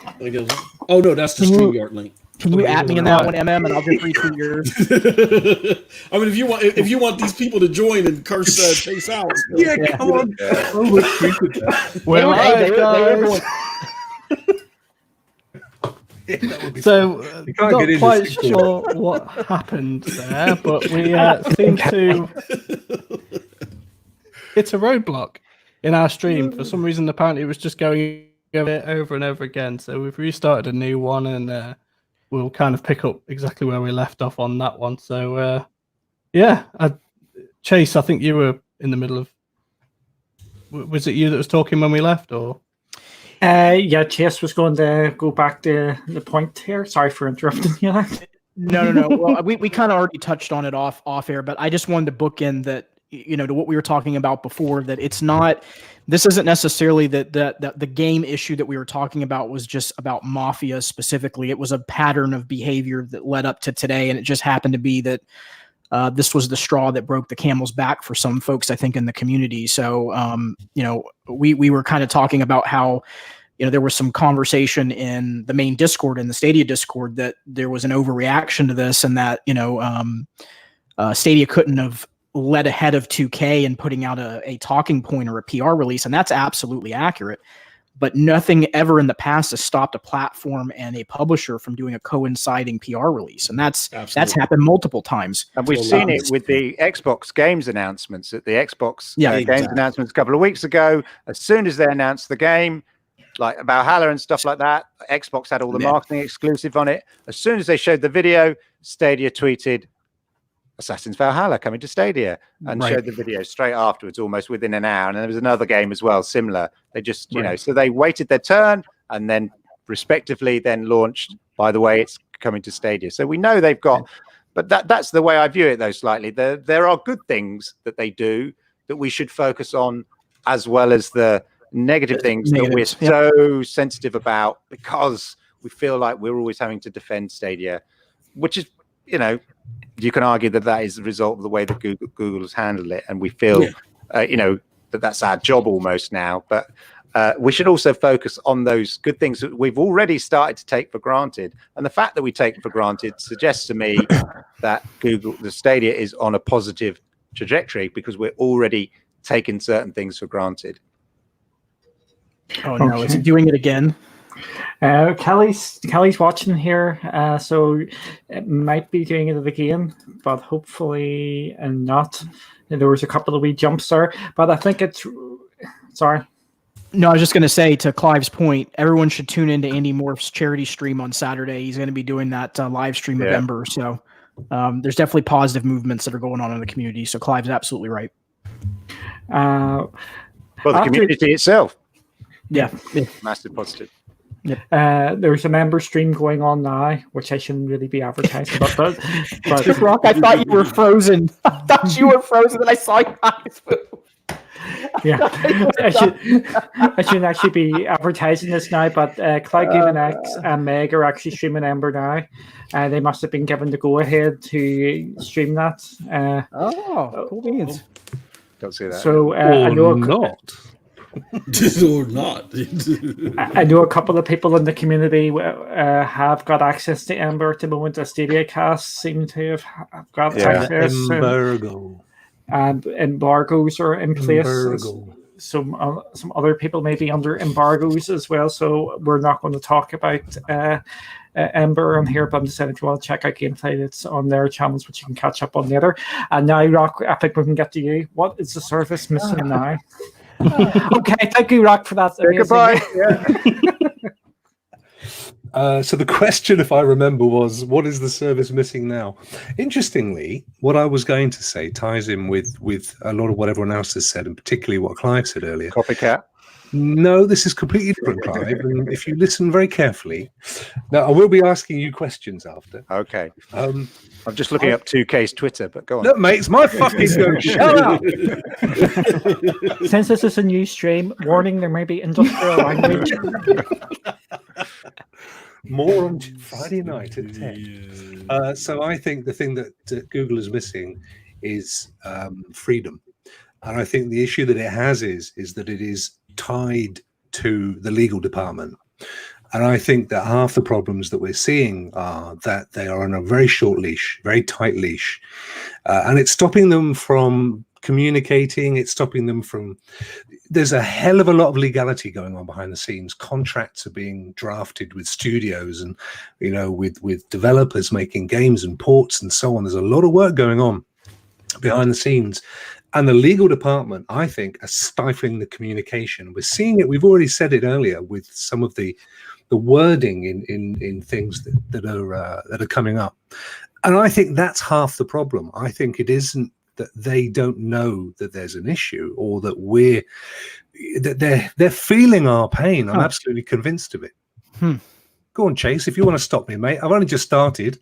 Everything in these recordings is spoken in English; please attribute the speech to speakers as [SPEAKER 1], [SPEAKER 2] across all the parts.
[SPEAKER 1] I guess. Oh no, that's the StreamYard link.
[SPEAKER 2] Can you at me in that one, MM, and I'll just retweet yours.
[SPEAKER 1] I mean, if you want these people to join and curse Chase out,
[SPEAKER 3] yeah, come on.
[SPEAKER 2] Well, guys. So, not quite sure what happened there, but we seem to hit a roadblock in our stream. For some reason, apparently it was just going over and over again. So we've restarted a new one, and we'll kind of pick up exactly where we left off on that one. So, Chase, I think you were in the middle of... Was it you that was talking when we left, or...?
[SPEAKER 4] Chase was going to go back to the point here. Sorry for interrupting you.
[SPEAKER 2] No. Well, we kind of already touched on it off air, but I just wanted to bookend that, to what we were talking about before, that it's not, this isn't necessarily that the game issue that we were talking about was just about Mafia specifically. It was a pattern of behavior that led up to today, and it just happened to be that this was the straw that broke the camel's back for some folks, I think, in the community. So, we were kind of talking about how, there was some conversation in the main Discord, in the Stadia Discord, that there was an overreaction to this, and that, Stadia couldn't have led ahead of 2K in putting out a talking point or a PR release. And that's absolutely accurate. But nothing ever in the past has stopped a platform and a publisher from doing a coinciding PR release. And that's happened multiple times.
[SPEAKER 5] And we've seen it with the Xbox games announcements. At the Xbox games announcements a couple of weeks ago, as soon as they announced the game, like Valhalla and stuff like that, Xbox had all the marketing exclusive on it. As soon as they showed the video, Stadia tweeted, Assassin's Valhalla coming to Stadia, and showed the video straight afterwards, almost within an hour. And there was another game as well, similar. They just, so they waited their turn and then respectively then launched, by the way, it's coming to Stadia. So we know they've got, but that's the way I view it though, slightly. There are good things that they do that we should focus on, as well as the negative things that we're so sensitive about, because we feel like we're always having to defend Stadia, which is, you can argue that is the result of the way that Google has handled it, and we feel, that's our job almost now. But we should also focus on those good things that we've already started to take for granted. And the fact that we take for granted suggests to me that the Stadia is on a positive trajectory, because we're already taking certain things for granted.
[SPEAKER 2] Oh no, is it doing it again?
[SPEAKER 4] Kelly's watching here, so it might be doing it again, but hopefully not. There was a couple of wee jumps there, but I think it's... Sorry.
[SPEAKER 2] No, I was just going to say, to Clive's point, everyone should tune into Andy Morph's charity stream on Saturday. He's going to be doing that live stream of Ember, so there's definitely positive movements that are going on in the community, so Clive's absolutely right.
[SPEAKER 5] For the community itself.
[SPEAKER 2] Yeah.
[SPEAKER 5] Massive positive.
[SPEAKER 2] Yep.
[SPEAKER 4] There's a member stream going on now, which I shouldn't really be advertising about. But
[SPEAKER 2] Rock, I thought you were frozen. I thought you were frozen, and I saw your eyes move.
[SPEAKER 4] Yeah, I shouldn't actually be advertising this now, but Cloud Gaming X and Meg are actually streaming Ember now. They must have been given the go-ahead to stream that.
[SPEAKER 2] Cool beans.
[SPEAKER 5] Don't say that.
[SPEAKER 4] So I know
[SPEAKER 3] not.
[SPEAKER 1] Or not.
[SPEAKER 4] I know a couple of people in the community have got access to Ember at the moment. The Stadia cast seem to have got access.
[SPEAKER 3] Embargo.
[SPEAKER 4] And embargoes are in place. Some other people may be under embargoes as well. So we're not going to talk about Ember on here, but I'm just saying, if you want to check out gameplay, it's on their channels, which you can catch up on later. And now, Rock, I think we can get to you. What is the service missing now? Okay, thank you, Rock, for that.
[SPEAKER 5] Goodbye.
[SPEAKER 3] So the question, if I remember, was, what is the service missing now? Interestingly, what I was going to say ties in with a lot of what everyone else has said, and particularly what Clive said earlier.
[SPEAKER 5] Copycat.
[SPEAKER 3] No, this is completely different, Clive. And if you listen very carefully, now I will be asking you questions after.
[SPEAKER 5] Okay. I'm just looking up 2K's Twitter, but go on.
[SPEAKER 3] Look, mate, it's my fucking go. Shut up.
[SPEAKER 4] Since this is a new stream, warning, there may be industrial language.
[SPEAKER 3] More on Friday night at 10. So I think the thing that Google is missing is freedom. And I think the issue that it has is that it is tied to the legal department. And I think that half the problems that we're seeing are that they are on a very short leash, very tight leash, and it's stopping them from communicating. It's stopping them from. There's a hell of a lot of legality going on behind the scenes. Contracts are being drafted with studios and, with developers making games and ports and so on. There's a lot of work going on behind the scenes. And the legal department, I think, are stifling the communication. We're seeing it. We've already said it earlier with some of the wording in things that are coming up. And I think that's half the problem. I think it isn't that they don't know that there's an issue, or that they're feeling our pain. I'm absolutely convinced of it. Go on, Chase, if you want to stop me, mate. I've only just started.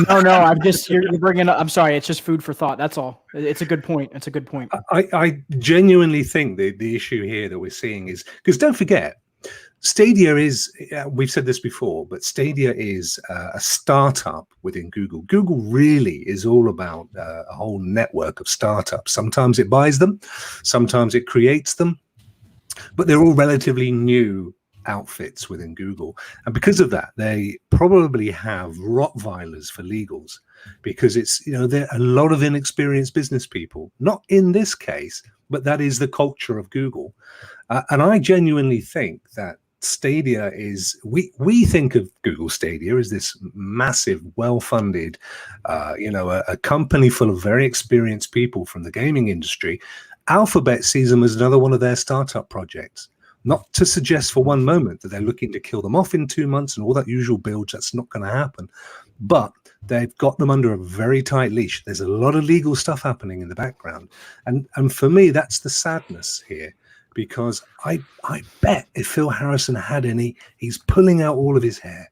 [SPEAKER 2] No, I'm just you're bringing up. I'm sorry, it's just food for thought. That's all. It's a good point. It's a good point.
[SPEAKER 3] I genuinely think the issue here that we're seeing is because don't forget, Stadia is, we've said this before, but Stadia is a startup within Google. Google really is all about a whole network of startups. Sometimes it buys them, sometimes it creates them, but they're all relatively new outfits within Google. And because of that, they probably have Rottweilers for legals, because it's, there are a lot of inexperienced business people, not in this case, but that is the culture of Google. And I genuinely think that Stadia is, we think of Google Stadia as this massive, well-funded, a company full of very experienced people from the gaming industry. Alphabet sees them as another one of their startup projects. Not to suggest for one moment that they're looking to kill them off in 2 months and all that usual bilge. That's not going to happen. But they've got them under a very tight leash. There's a lot of legal stuff happening in the background. And for me, that's the sadness here. Because I bet if Phil Harrison had any, he's pulling out all of his hair.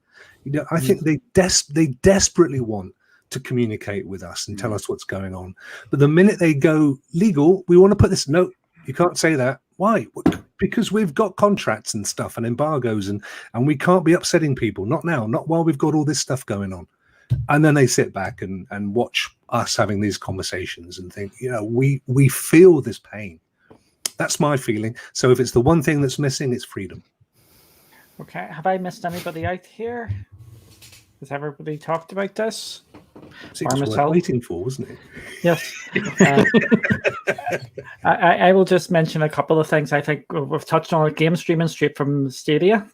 [SPEAKER 3] I think they desperately want to communicate with us and tell us what's going on. But the minute they go legal, we want to put this. No, you can't say that. Why? Because we've got contracts and stuff and embargoes, and we can't be upsetting people. Not now. Not while we've got all this stuff going on. And then they sit back and watch us having these conversations and think, we feel this pain. That's my feeling. So if it's the one thing that's missing, it's freedom.
[SPEAKER 4] Okay. Have I missed anybody out here? Has everybody talked about this?
[SPEAKER 3] It was worth waiting for, wasn't it?
[SPEAKER 4] Yes. I will just mention a couple of things. I think we've touched on it. Game streaming straight from Stadia,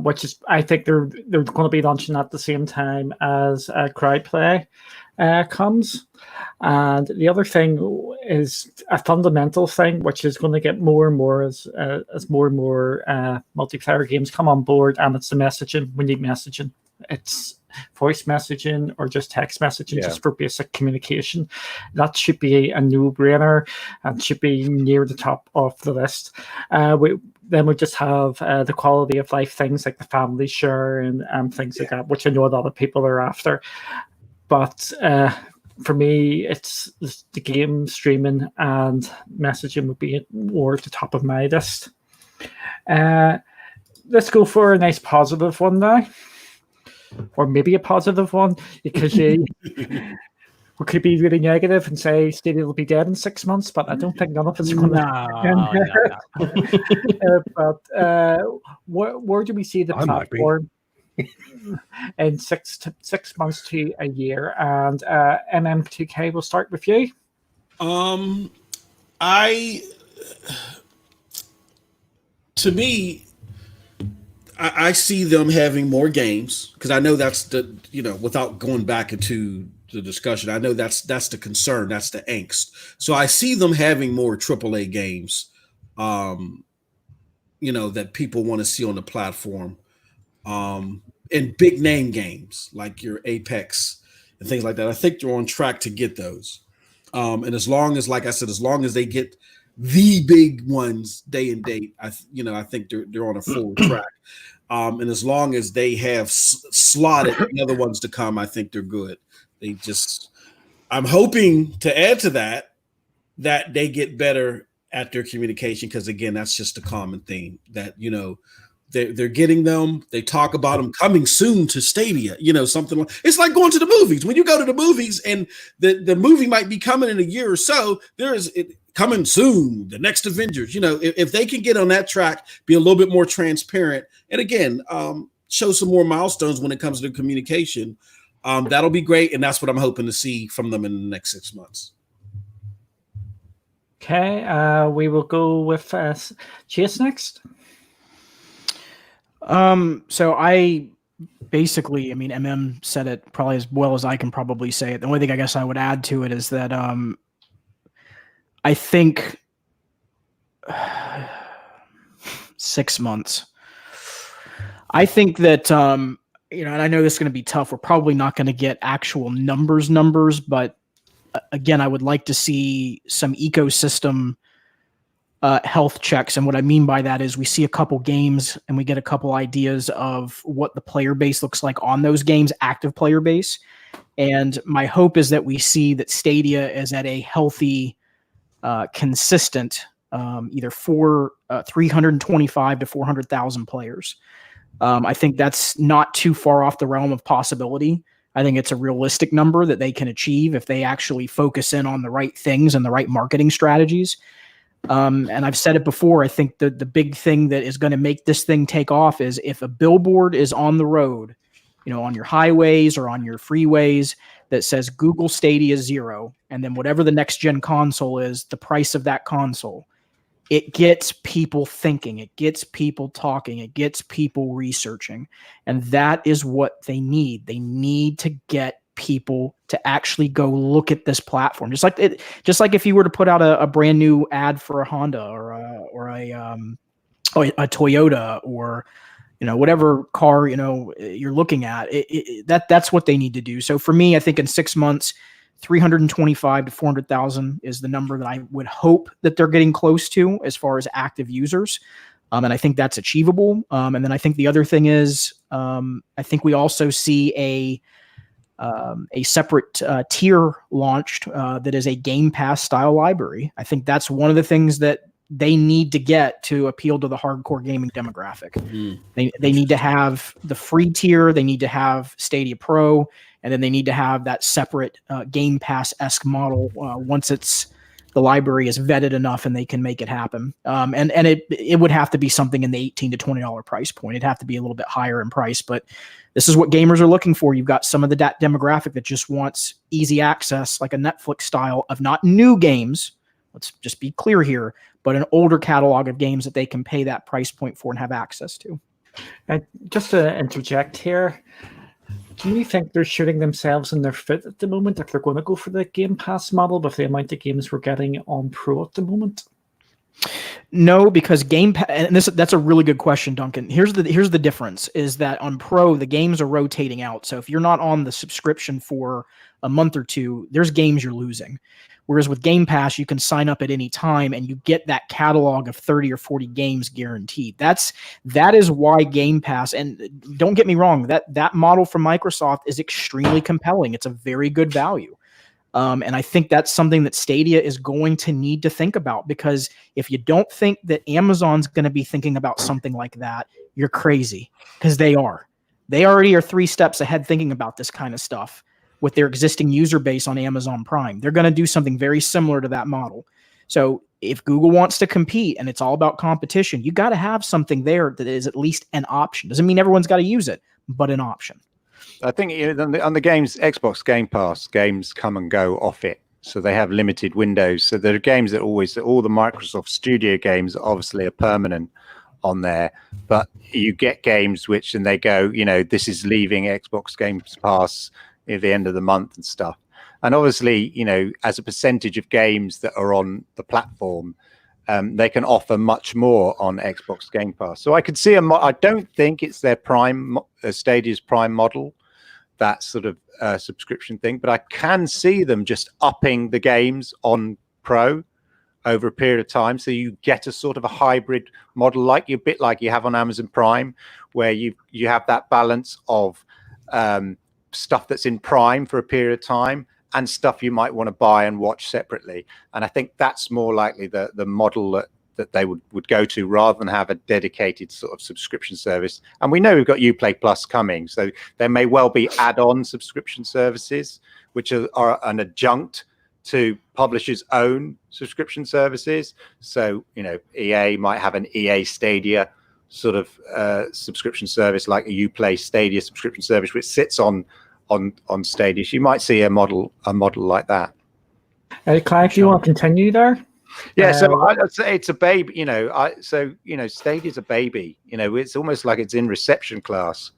[SPEAKER 4] which is, I think they're going to be launching at the same time as Crowdplay comes. And the other thing is a fundamental thing, which is going to get more and more as more and more multiplayer games come on board, and it's the messaging. We need messaging. It's voice messaging or just text messaging, just for basic communication. That should be a no-brainer and should be near the top of the list. Then we just have the quality of life things like the family share and things like that, which I know a lot of people are after. But for me, it's the game streaming and messaging would be more at the top of my list. Let's go for a nice positive one now. Or maybe a positive one, because we could be really negative and say Stadia will be dead in 6 months, but I don't think none of it's going to happen. But where do we see the platform in 6 months to a year? And MM2K, we'll start with you.
[SPEAKER 1] To me, I see them having more games, because I know that's the, without going back into the discussion, I know that's the concern, that's the angst. So I see them having more AAA games, that people want to see on the platform, and big name games like your Apex and things like that. I think they're on track to get those. And as long as, like I said, as long as they get the big ones day and date, I think they're on a full track. And as long as they have slotted the other ones to come, I think they're good. I'm hoping to add to that they get better at their communication, because again, that's just a common theme that, they're getting them. They talk about them coming soon to Stadia, something like, it's like going to the movies. When you go to the movies and the movie might be coming in a year or so, coming soon, the next Avengers. If they can get on that track, be a little bit more transparent, and again, show some more milestones when it comes to communication, that'll be great. And that's what I'm hoping to see from them in the next 6 months.
[SPEAKER 4] Okay, we will go with Chase next.
[SPEAKER 2] So I basically, MM said it probably as well as I can probably say it. The only thing I guess I would add to it is that I think 6 months. I think that and I know this is going to be tough. We're probably not going to get actual numbers, but again, I would like to see some ecosystem health checks. And what I mean by that is we see a couple games and we get a couple ideas of what the player base looks like on those games, active player base. And my hope is that we see that Stadia is at a healthy, consistent, either 325 to 400,000 players. I think that's not too far off the realm of possibility. I think it's a realistic number that they can achieve if they actually focus in on the right things and the right marketing strategies. And I've said it before, I think the big thing that is going to make this thing take off is if a billboard is on the road, on your highways or on your freeways that says Google Stadia 0, and then whatever the next gen console is, the price of that console, it gets people thinking, it gets people talking, it gets people researching. And that is what they need. They need to get people to actually go look at this platform. Just like if you were to put out a brand new ad for a Honda or a Toyota or whatever car you're looking at, that's what they need to do. So for me, I think in 6 months, 325 to 400,000 is the number that I would hope that they're getting close to as far as active users. And I think that's achievable. And then I think the other thing is, I think we also see a separate tier launched that is a Game Pass style library. I think that's one of the things that they need to get to appeal to the hardcore gaming demographic. They need to have the free tier, they need to have Stadia Pro, and then they need to have that separate Game Pass-esque model once the library is vetted enough and they can make it happen. And it would have to be something in the $18 to $20 price point. It'd have to be a little bit higher in price, but this is what gamers are looking for. You've got some of the demographic that just wants easy access, like a Netflix style of not new games. Let's just be clear here, but an older catalog of games that they can pay that price point for and have access to.
[SPEAKER 4] And just to interject here, do you think they're shooting themselves in their foot at the moment if they're going to go for the Game Pass model with the amount of games we're getting on Pro at the moment?
[SPEAKER 2] No, because Game Pass, and that's a really good question, Duncan. Here's the difference is that on Pro, the games are rotating out. So if you're not on the subscription for a month or two, there's games you're losing. Whereas with Game Pass, you can sign up at any time and you get that catalog of 30 or 40 games guaranteed. That is why Game Pass, and don't get me wrong, that model from Microsoft is extremely compelling. It's a very good value. And I think that's something that Stadia is going to need to think about, because if you don't think that Amazon's going to be thinking about something like that, you're crazy, because they are. They already are 3 steps ahead thinking about this kind of stuff with their existing user base on Amazon Prime. They're going to do something very similar to that model. So if Google wants to compete and it's all about competition, you got to have something there that is at least an option. Doesn't mean everyone's got to use it, but an option.
[SPEAKER 5] I think on the games, Xbox Game Pass, games come and go off it. So they have limited windows. So there are games that all the Microsoft Studio games obviously are permanent on there. But you get games and they go, this is leaving Xbox Game Pass at the end of the month and stuff. And obviously, as a percentage of games that are on the platform, they can offer much more on Xbox Game Pass. So I could see I don't think it's their Stadia's Prime model, that sort of subscription thing, but I can see them just upping the games on Pro over a period of time. So you get a sort of a hybrid model, a bit like you have on Amazon Prime, where you have that balance of stuff that's in Prime for a period of time and stuff you might want to buy and watch separately. And I think that's more likely the model that they would go to, rather than have a dedicated sort of subscription service. And we know we've got Uplay Plus coming, so there may well be add-on subscription services which are an adjunct to publishers' own subscription services. So, EA might have an EA Stadia sort of subscription service, like a Uplay Stadia subscription service, which sits on Stadia. So you might see a model like that.
[SPEAKER 4] Clive, do you want to continue there?
[SPEAKER 5] Yeah, so I'd say it's a baby. Stadia's a baby. It's almost like it's in reception class.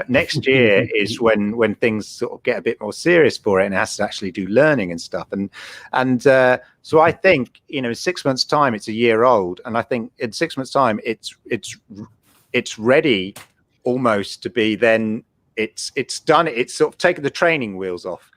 [SPEAKER 5] Next year is when things sort of get a bit more serious for it, and it has to actually do learning and stuff. And so I think in 6 months' time it's a year old, and I think in 6 months' time it's ready almost to be. Then it's done. It's sort of taken the training wheels off.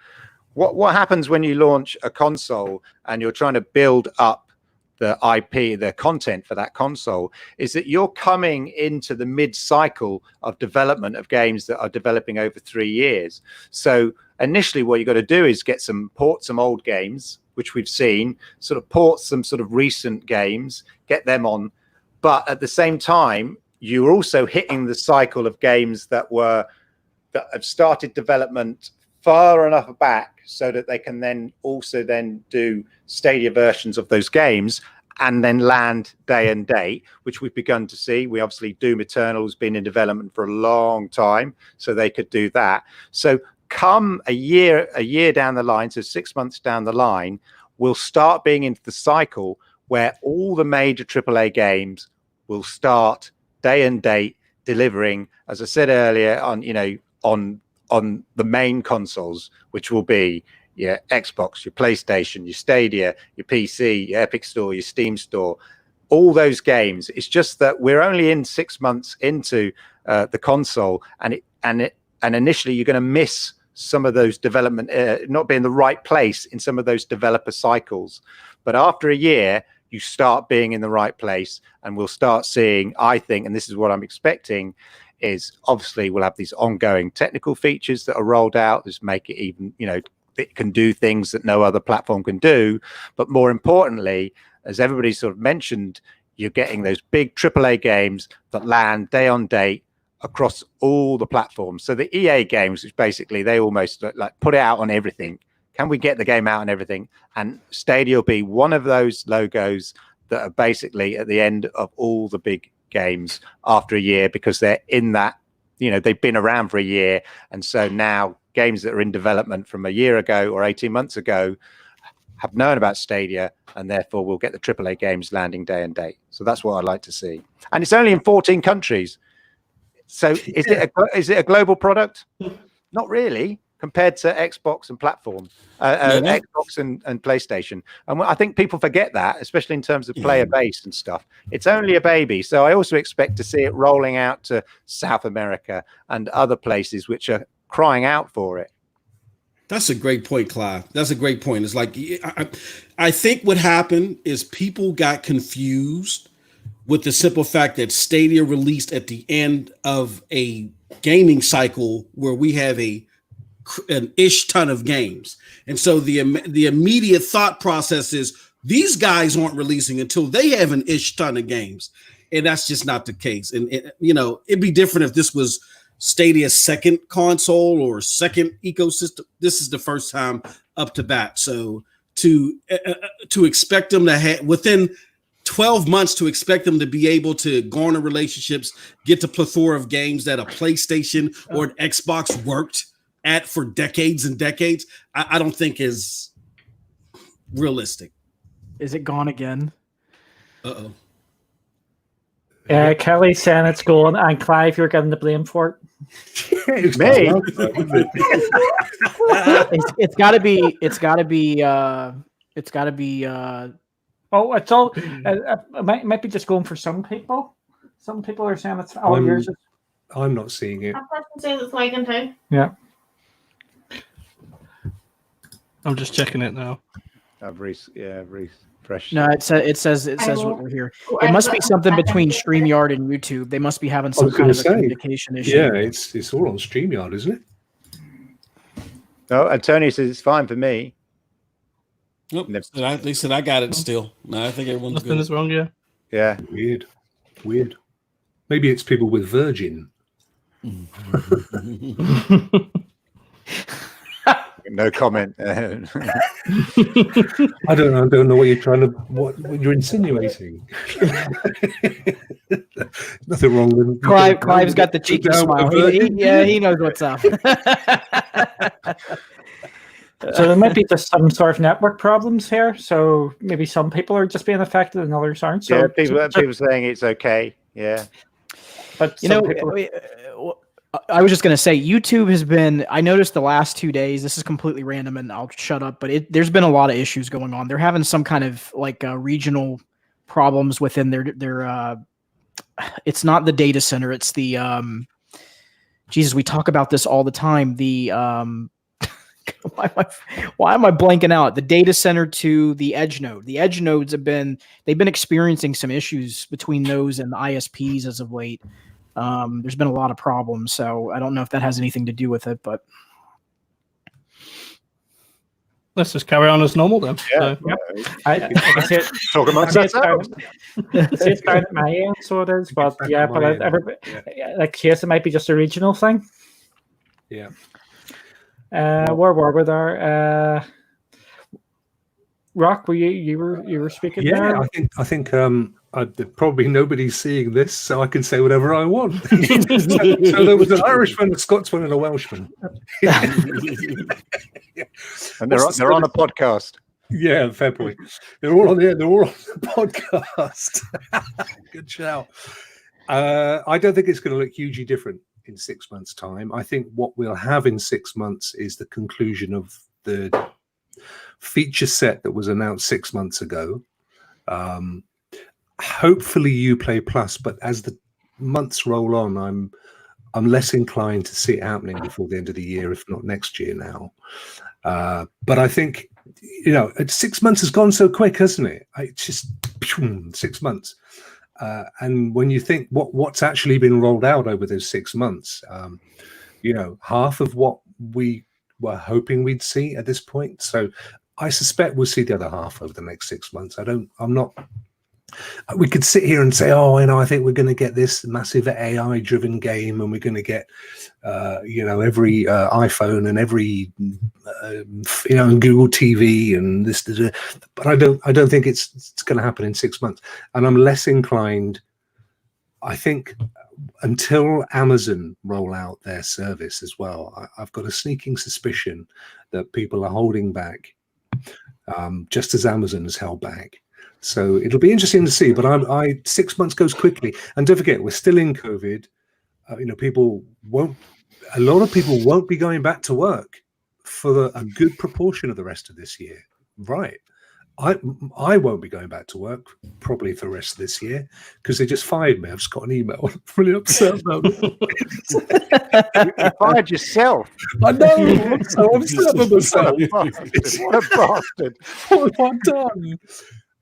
[SPEAKER 5] What happens when you launch a console and you're trying to build up the IP, the content for that console, is that you're coming into the mid-cycle of development of games that are developing over 3 years. So initially what you've got to do is port some old games, which we've seen, sort of port some sort of recent games, get them on. But at the same time, you're also hitting the cycle of games that have started development far enough back so that they can then do Stadia versions of those games and then land day and date, which we've begun to see. We obviously Doom Eternal's been in development for a long time, so they could do that. So come a year down the line, so 6 months down the line, we'll start being into the cycle where all the major AAA games will start day and date delivering, as I said earlier, on the main consoles, which will be your Xbox, your PlayStation, your Stadia, your PC, your Epic Store, your Steam Store, all those games. It's just that we're only in 6 months into the console, and initially you're going to miss some of those development, not be in the right place in some of those developer cycles. But after a year, you start being in the right place, and we'll start seeing, I think, and this is what I'm expecting, is obviously we'll have these ongoing technical features that are rolled out. Just make it even, it can do things that no other platform can do. But more importantly, as everybody sort of mentioned, you're getting those big AAA games that land day on date across all the platforms. So the EA games, which basically they almost like put it out on everything. Can we get the game out on everything? And Stadia will be one of those logos that are basically at the end of all the big games after a year, because they're in that, they've been around for a year. And so now games that are in development from a year ago or 18 months ago have known about Stadia, and therefore we'll get the AAA games landing day and date. So that's what I'd like to see. And it's only in 14 countries. So is it a global product? Not really, compared to Xbox and platform, Xbox and PlayStation. And I think people forget that, especially in terms of player base and stuff. It's only a baby. So I also expect to see it rolling out to South America and other places which are crying out for it.
[SPEAKER 1] That's a great point, Clive. That's a great point. It's like, I think what happened is people got confused with the simple fact that Stadia released at the end of a gaming cycle where we have an ish ton of games. And so the immediate thought process is these guys aren't releasing until they have an ish ton of games. And that's just not the case. And it'd be different if this was Stadia's second console or second ecosystem. This is the first time up to bat. So to expect them to have within 12 months, to expect them to be able to garner relationships, get the plethora of games that a PlayStation or an Xbox worked at for decades and decades, I don't think is realistic.
[SPEAKER 2] Is it gone again?
[SPEAKER 1] Uh-oh.
[SPEAKER 4] Kelly's saying it's gone, and Clive, you're getting the blame for it.
[SPEAKER 5] Me?
[SPEAKER 2] It's got to be. It's got to be.
[SPEAKER 4] Oh, it's all. It might be just going for some people. Some people are saying it's all yours.
[SPEAKER 3] I'm not seeing it.
[SPEAKER 6] That person says it's lagging too.
[SPEAKER 4] Yeah.
[SPEAKER 7] I'm just checking it now.
[SPEAKER 5] I've refreshed.
[SPEAKER 2] No, it says what we're here. It must be something between StreamYard and YouTube. They must be having some kind of a communication issue.
[SPEAKER 3] Yeah, it's all on StreamYard, isn't it?
[SPEAKER 5] No, Antonio says it's fine for me.
[SPEAKER 1] Nope. They said I got it still. No, I think everyone's
[SPEAKER 7] Nothing
[SPEAKER 1] good.
[SPEAKER 7] is wrong, yeah.
[SPEAKER 5] Yeah.
[SPEAKER 3] Weird. Maybe it's people with Virgin.
[SPEAKER 5] No comment.
[SPEAKER 3] I don't know what what you're insinuating. Nothing wrong with
[SPEAKER 2] Clive's got the cheeky smile. He knows what's up.
[SPEAKER 4] So there might be just some sort of network problems here. So maybe some people are just being affected and others aren't. So
[SPEAKER 5] people saying it's okay. Yeah.
[SPEAKER 4] But
[SPEAKER 2] I was just going to say, YouTube has been, I noticed the last 2 days, this is completely random and I'll shut up, but there's been a lot of issues going on. They're having some kind of regional problems within their it's not the data center. It's the, Jesus, we talk about this all the time. The, why am I blanking out? The data center to the edge node. The edge nodes they've been experiencing some issues between those and the ISPs as of late. There's been a lot of problems, so I don't know if that has anything to do with it, but
[SPEAKER 7] let's just carry on as normal then.
[SPEAKER 5] Yeah,
[SPEAKER 4] I see it.
[SPEAKER 5] Talk amongst ourselves.
[SPEAKER 4] It's down at my end, so it is. But yeah, but everybody, like, yes, it might be just a regional thing.
[SPEAKER 3] Yeah.
[SPEAKER 4] Where were we there? Rock, you were speaking there?
[SPEAKER 3] I think probably nobody's seeing this, so I can say whatever I want. So there was an Irishman, a Scotsman, and a Welshman.
[SPEAKER 5] And they're on a podcast.
[SPEAKER 3] Yeah, fair point. They're all on the podcast. Good shout. I don't think it's going to look hugely different in 6 months' time. I think what we'll have in 6 months is the conclusion of the feature set that was announced 6 months ago. Hopefully Uplay Plus, but as the months roll on, I'm less inclined to see it happening before the end of the year, if not next year now. But I think, 6 months has gone so quick, hasn't it? It's just 6 months. And when you think what's actually been rolled out over those 6 months, half of what we were hoping we'd see at this point. So I suspect we'll see the other half over the next 6 months. We could sit here and say, I think we're going to get this massive AI driven game, and we're going to get, every iPhone and every, Google TV and this, but I don't think it's going to happen in 6 months. And I'm less inclined, I think, until Amazon roll out their service as well. I've got a sneaking suspicion that people are holding back, just as Amazon has held back. So it'll be interesting to see, but 6 months goes quickly. And don't forget, we're still in COVID. A lot of people won't be going back to work for a good proportion of the rest of this year. Right. I won't be going back to work probably for the rest of this year because they just fired me. I've just got an email. I'm really upset about it.
[SPEAKER 5] You fired yourself.
[SPEAKER 3] I know. I'm so upset with myself.
[SPEAKER 5] What a bastard.
[SPEAKER 3] What have I done?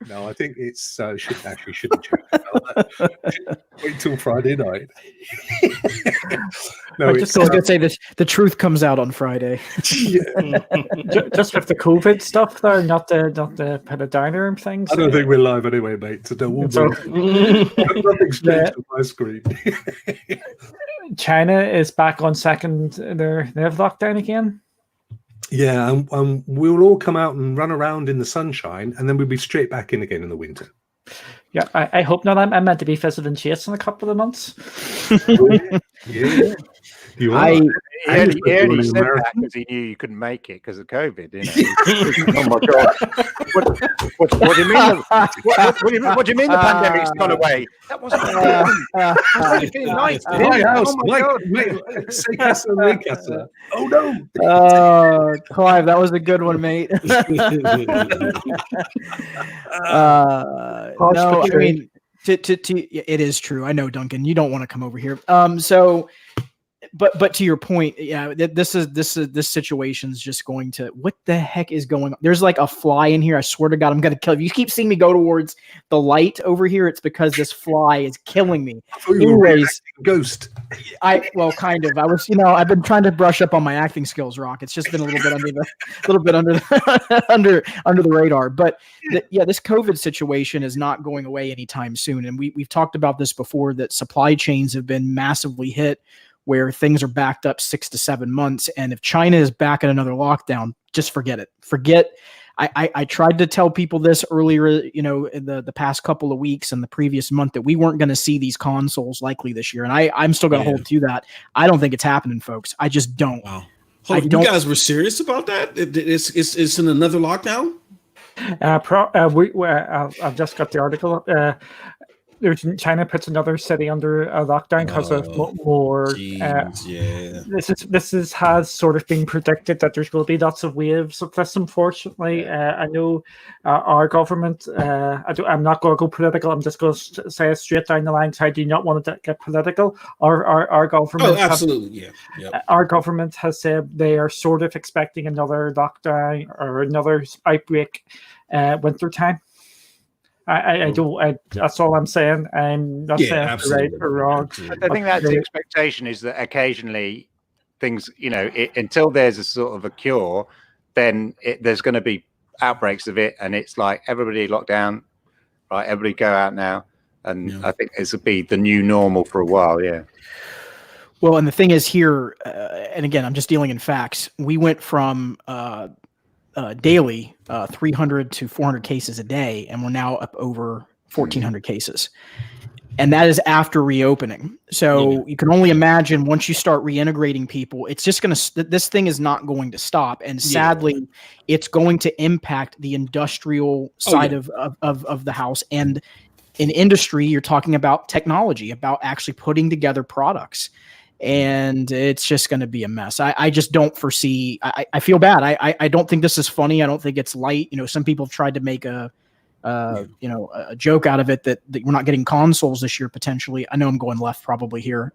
[SPEAKER 3] No, I think it's shouldn't check about that. Wait till Friday night.
[SPEAKER 2] No, I was going to say this: the truth comes out on Friday.
[SPEAKER 3] Yeah.
[SPEAKER 4] Just with the COVID stuff, though, not the put a downer and things.
[SPEAKER 3] I don't think we're live anyway, mate. So don't worry. Nothing's changed on my screen.
[SPEAKER 4] China is back on they have lockdown again.
[SPEAKER 3] Yeah, and we'll all come out and run around in the sunshine, and then we'll be straight back in again in the winter.
[SPEAKER 4] Yeah, I hope not. I'm meant to be visiting Chase in a couple of months.
[SPEAKER 3] Yeah. You are.
[SPEAKER 5] He only said that because he knew you couldn't make it because of COVID. Oh my God! What do you mean? What do you mean the pandemic's gone away? That wasn't. Nice.
[SPEAKER 3] Oh my God! Mate. Oh no!
[SPEAKER 2] Clive, that was a good one, mate. No, I mean, it is true. I know, Duncan. You don't want to come over here. But to your point, yeah, this situation's just going to, what the heck is going on? There's like a fly in here. I swear to God, I'm going to kill you. You keep seeing me go towards the light over here. It's because this fly is killing me. Anyways,
[SPEAKER 3] ghost.
[SPEAKER 2] Kind of. I've been trying to brush up on my acting skills, Rock. It's just been a little bit under the radar. But this COVID situation is not going away anytime soon. And we've talked about this before, that supply chains have been massively hit, where things are backed up 6 to 7 months. And if China is back in another lockdown, just forget it. Forget. I tried to tell people this earlier, in the past couple of weeks and the previous month, that we weren't going to see these consoles likely this year. And I'm still going to hold to that. I don't think it's happening, folks. I just don't.
[SPEAKER 1] Wow. You guys were serious about that? It's in another lockdown?
[SPEAKER 4] I've just got the article. China puts another city under a lockdown because of more. This has sort of been predicted that there's going to be lots of waves of this. Unfortunately, I know our government. I'm not going to go political. I'm just going to say it straight down the line. So I do not want to get political. Our government.
[SPEAKER 1] Oh, absolutely,
[SPEAKER 4] Our government has said they are sort of expecting another lockdown or another outbreak, winter time. I don't. That's all I'm saying. I'm not saying it's right or wrong.
[SPEAKER 5] I think that's the expectation, is that occasionally things, until there's a sort of a cure, then there's going to be outbreaks of it, and it's like everybody locked down, right? Everybody go out now, and I think this will be the new normal for a while. Yeah.
[SPEAKER 2] Well, and the thing is here, and again, I'm just dealing in facts. We went from daily 300 to 400 cases a day, and we're now up over 1,400 cases. And that is after reopening. So you can only imagine once you start reintegrating people, it's just going to, this thing is not going to stop. And sadly, it's going to impact the industrial side of the house. And in industry, you're talking about technology, about actually putting together products. And it's just going to be a mess. I just don't foresee. I feel bad. I don't think this is funny. I don't think it's light. Some people have tried to make a joke out of it that we're not getting consoles this year potentially. I know I'm going left probably here.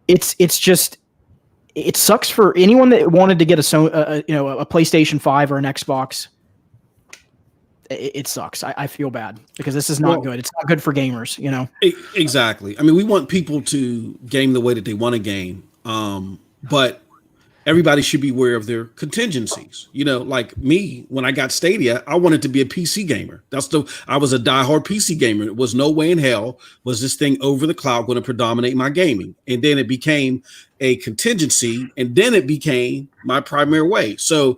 [SPEAKER 2] It's just, it sucks for anyone that wanted to get a PlayStation 5 or an Xbox. It sucks. I feel bad because this is not good. It's not good for gamers,
[SPEAKER 1] Exactly. I mean, we want people to game the way that they want to game, but everybody should be aware of their contingencies. Like me, when I got Stadia, I wanted to be a PC gamer. I was a diehard PC gamer. It was no way in hell was this thing over the cloud going to predominate my gaming. And then it became a contingency, and then it became my primary way. So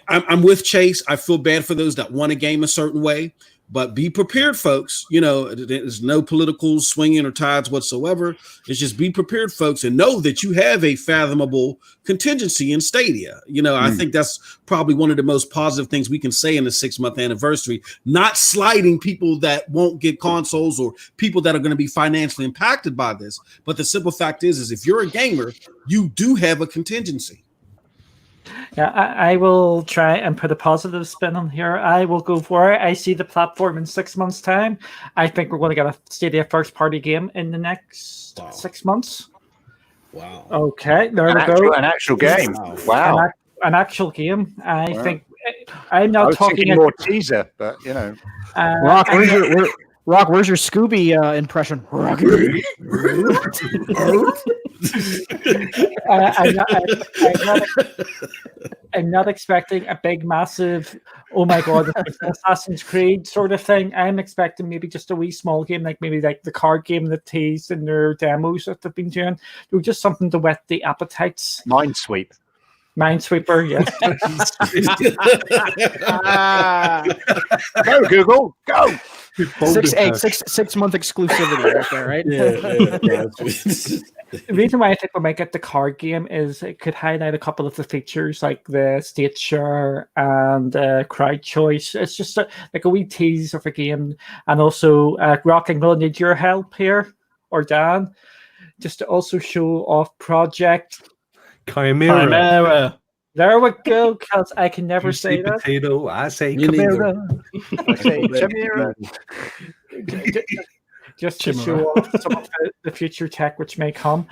[SPEAKER 1] I'm with Chase. I feel bad for those that want to game a certain way, but be prepared, folks. There's no political swinging or tides whatsoever. It's just be prepared, folks, and know that you have a fathomable contingency in Stadia. I think that's probably one of the most positive things we can say in the 6-month anniversary, not sliding people that won't get consoles or people that are going to be financially impacted by this. But the simple fact is if you're a gamer, you do have a contingency.
[SPEAKER 4] Yeah, I will try and put a positive spin on here. I will go for it. I see the platform in 6 months' time. I think we're going to get a Stadia first-party game in the next 6 months.
[SPEAKER 1] Wow.
[SPEAKER 4] Okay, there we go.
[SPEAKER 5] An actual game. Wow.
[SPEAKER 4] An actual game. I think I'm not talking
[SPEAKER 5] more teaser, but
[SPEAKER 2] Rock, where's your Scooby impression?
[SPEAKER 4] I'm not expecting a big, massive, oh my god, Assassin's Creed sort of thing. I'm expecting maybe just a wee small game, like maybe like the card game that teased in their demos that they've been doing. Just something to whet the appetites. Minesweeper, yes.
[SPEAKER 5] Go, Google, go.
[SPEAKER 2] 6 month exclusivity right there, right?
[SPEAKER 4] The reason why I think we might get the card game is it could highlight a couple of the features like the state share and crowd choice. It's just like a wee tease of a game. And also, Rocking will need your help here, or Dan, just to also show off Project
[SPEAKER 3] Chimera.
[SPEAKER 4] There we go, because I can never say that.
[SPEAKER 3] Potato, I say Chimera.
[SPEAKER 5] I say Chimera.
[SPEAKER 4] Just to show off some of the future tech which may come.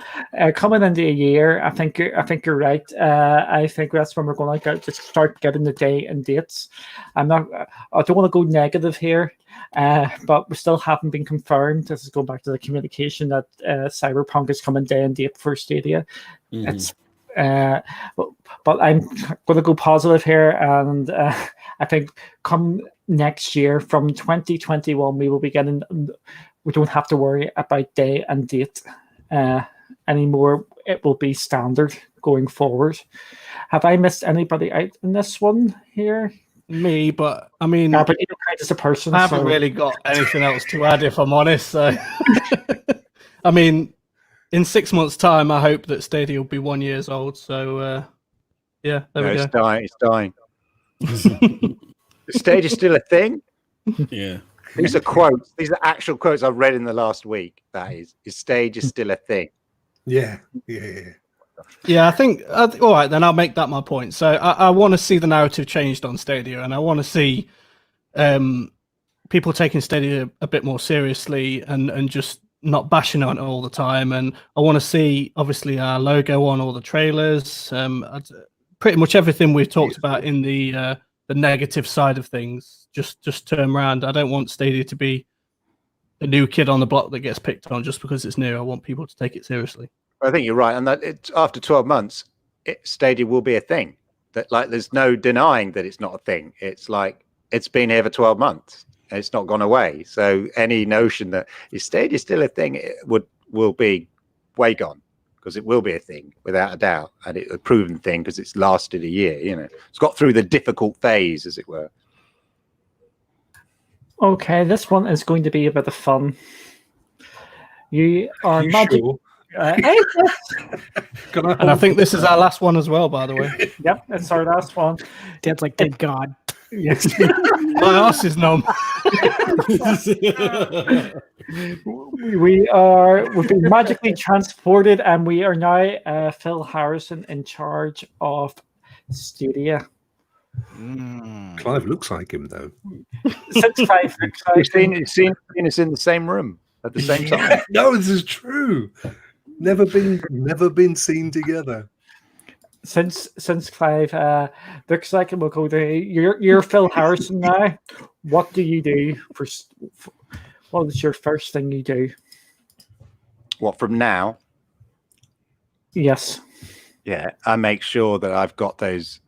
[SPEAKER 4] Coming into a year, I think you're right. I think that's when we're going to just start getting the day and dates. I don't want to go negative here, but we still haven't been confirmed. This is going back to the communication that Cyberpunk is coming day and date for Stadia. Mm-hmm. It's but I'm going to go positive here, and I think come next year, from 2021, we will be getting. We don't have to worry about day and date anymore. It will be standard going forward. Have I missed anybody out in this one here?
[SPEAKER 7] Me, but I mean,
[SPEAKER 4] but you kind of a person.
[SPEAKER 7] I haven't really got anything else to add, if I'm honest. So, I mean, in 6 months' time, I hope that Stadia will be 1 year old. So, yeah, there we go.
[SPEAKER 5] It's dying. Stadia still a thing?
[SPEAKER 1] Yeah.
[SPEAKER 5] These are quotes. These are actual quotes I've read in the last week. That is Stadia still a thing?
[SPEAKER 3] Yeah.
[SPEAKER 7] Yeah, I think, all right, then I'll make that my point. So I want to see the narrative changed on Stadia, and I want to see people taking Stadia a bit more seriously and just not bashing on it all the time. And I want to see, obviously, our logo on all the trailers, pretty much everything we've talked about in the negative side of things, just turn around. I don't want Stadia to be a new kid on the block that gets picked on just because it's new. I want people to take it seriously.
[SPEAKER 5] I think you're right, and that after 12 months, Stadia will be a thing. That there's no denying that it's not a thing. It's like it's been here for 12 months, and it's not gone away. So any notion that is Stadia still a thing, will be way gone, because it will be a thing without a doubt, and it's a proven thing because it's lasted a year. It's got through the difficult phase, as it were.
[SPEAKER 4] Okay, this one is going to be a bit of fun. You are
[SPEAKER 3] sure?
[SPEAKER 7] And I think this is our last one as well, by the way.
[SPEAKER 4] Yep, it's our last one.
[SPEAKER 2] Dad's like, thank God.
[SPEAKER 4] Yes.
[SPEAKER 7] My ass is numb.
[SPEAKER 4] We've been magically transported, and we are now Phil Harrison in charge of Stadia.
[SPEAKER 3] Clive looks like him, though.
[SPEAKER 4] Since Clive looks like
[SPEAKER 5] You've seen us in the same room at the same time.
[SPEAKER 3] No, this is true. Never been seen together.
[SPEAKER 4] Since Clive looks like him, we'll go to you're Phil Harrison now. What do you do for what is your first thing you do?
[SPEAKER 5] What, from now?
[SPEAKER 4] Yes.
[SPEAKER 5] Yeah, I make sure that I've got those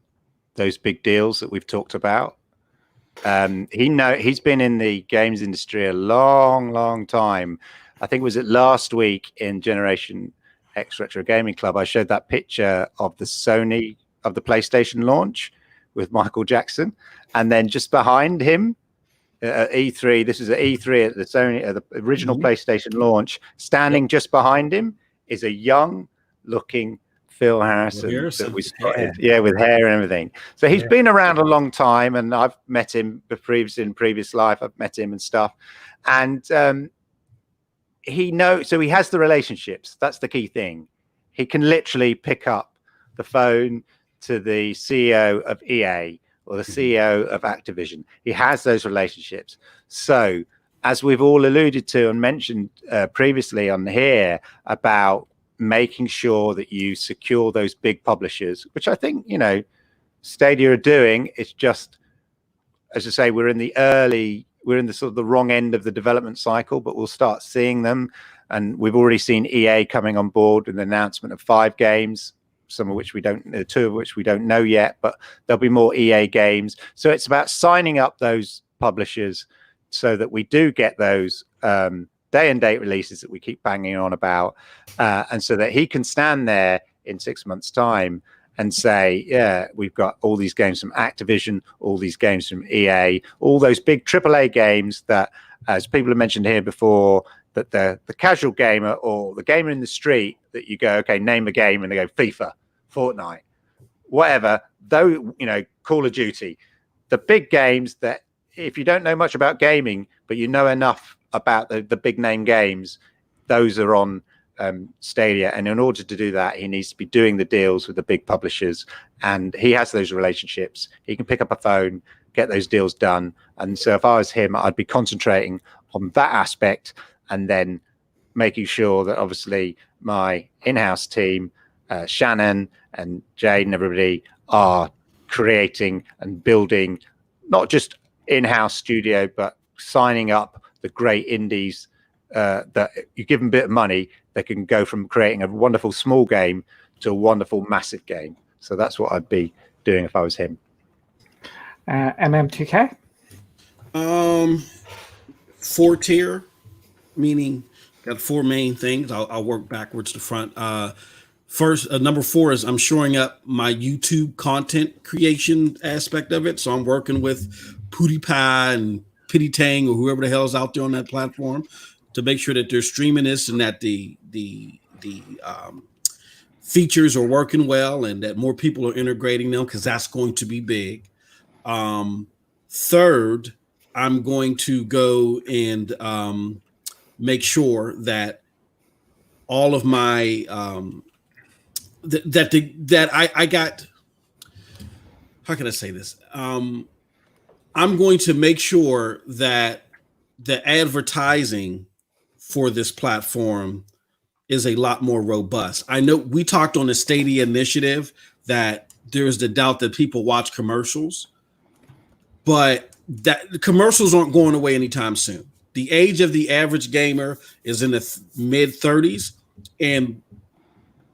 [SPEAKER 5] big deals that we've talked about. He's been in the games industry a long time. I think it was last week in Generation X Retro Gaming Club, I showed that picture of the PlayStation launch with Michael Jackson, and then just behind him at E3, this is at E3 at the original PlayStation launch, standing just behind him is a young looking Phil Harrison that we spotted, with hair and everything. So he's been around a long time, and I've met him in previous life. I've met him and stuff, and so he has the relationships. That's the key thing. He can literally pick up the phone to the CEO of EA or the CEO of Activision. He has those relationships. So as we've all alluded to and mentioned previously on here about making sure that you secure those big publishers, which I think, Stadia are doing. It's just, as I say, we're in the sort of the wrong end of the development cycle, but we'll start seeing them. And we've already seen EA coming on board with an announcement of 5 games, two of which we don't know yet, but there'll be more EA games. So it's about signing up those publishers so that we do get those day and date releases that we keep banging on about, and so that he can stand there in 6 months' time and say, yeah, we've got all these games from Activision, all these games from EA, all those big AAA games that, as people have mentioned here before, that the casual gamer or the gamer in the street, that you go, okay, name a game, and they go FIFA, Fortnite, whatever, though, Call of Duty, the big games that if you don't know much about gaming, but you know enough about the big name games, those are on Stadia. And in order to do that, he needs to be doing the deals with the big publishers, and he has those relationships. He can pick up a phone, get those deals done. And so if I was him, I'd be concentrating on that aspect, and then making sure that obviously my in-house team, Shannon and Jade and everybody, are creating and building not just in-house studio, but signing up the great indies that you give them a bit of money, they can go from creating a wonderful small game to a wonderful massive game. So that's what I'd be doing if I was him.
[SPEAKER 4] MM2K?
[SPEAKER 1] 4 tier, meaning Got four main things. I'll work backwards to front. First, number 4 is I'm shoring up my YouTube content creation aspect of it. So I'm working with PewDiePie and Pity Tang or whoever the hell is out there on that platform to make sure that they're streaming this and that the features are working well and that more people are integrating them, because that's going to be big. Third, I'm going to go and make sure that all of my I got, how can I say this? I'm going to make sure that the advertising for this platform is a lot more robust. I know we talked on the Stadia initiative that there's the doubt that people watch commercials, but that the commercials aren't going away anytime soon. The age of the average gamer is in the mid 30s, and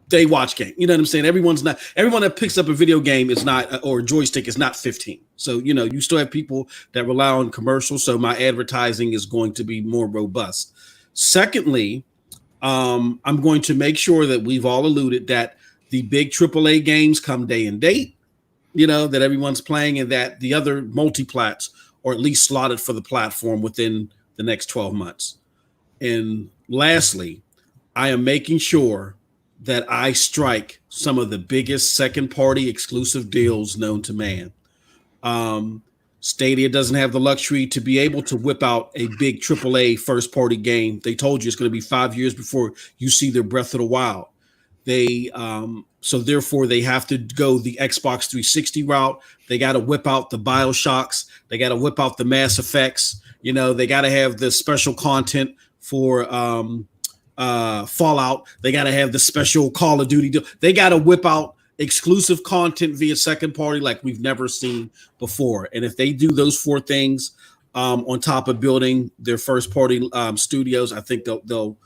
[SPEAKER 1] they watch game. You know what I'm saying? Everyone that picks up a video game is not, or a joystick is not 15. So, you still have people that rely on commercials. So my advertising is going to be more robust. Secondly, I'm going to make sure that we've all alluded that the big AAA games come day and date, that everyone's playing, and that the other multi-plats are at least slotted for the platform within the next 12 months. And lastly, I am making sure that I strike some of the biggest second-party exclusive deals known to man. Stadia doesn't have the luxury to be able to whip out a big AAA first-party game. They told you it's going to be 5 years before you see their Breath of the Wild. So therefore they have to go the Xbox 360 route. They got to whip out the BioShocks. They got to whip out the Mass Effects. They got to have the special content for Fallout. They got to have the special Call of Duty deal. They got to whip out exclusive content via second party like we've never seen before. And if they do those 4 things on top of building their first party studios, I think they'll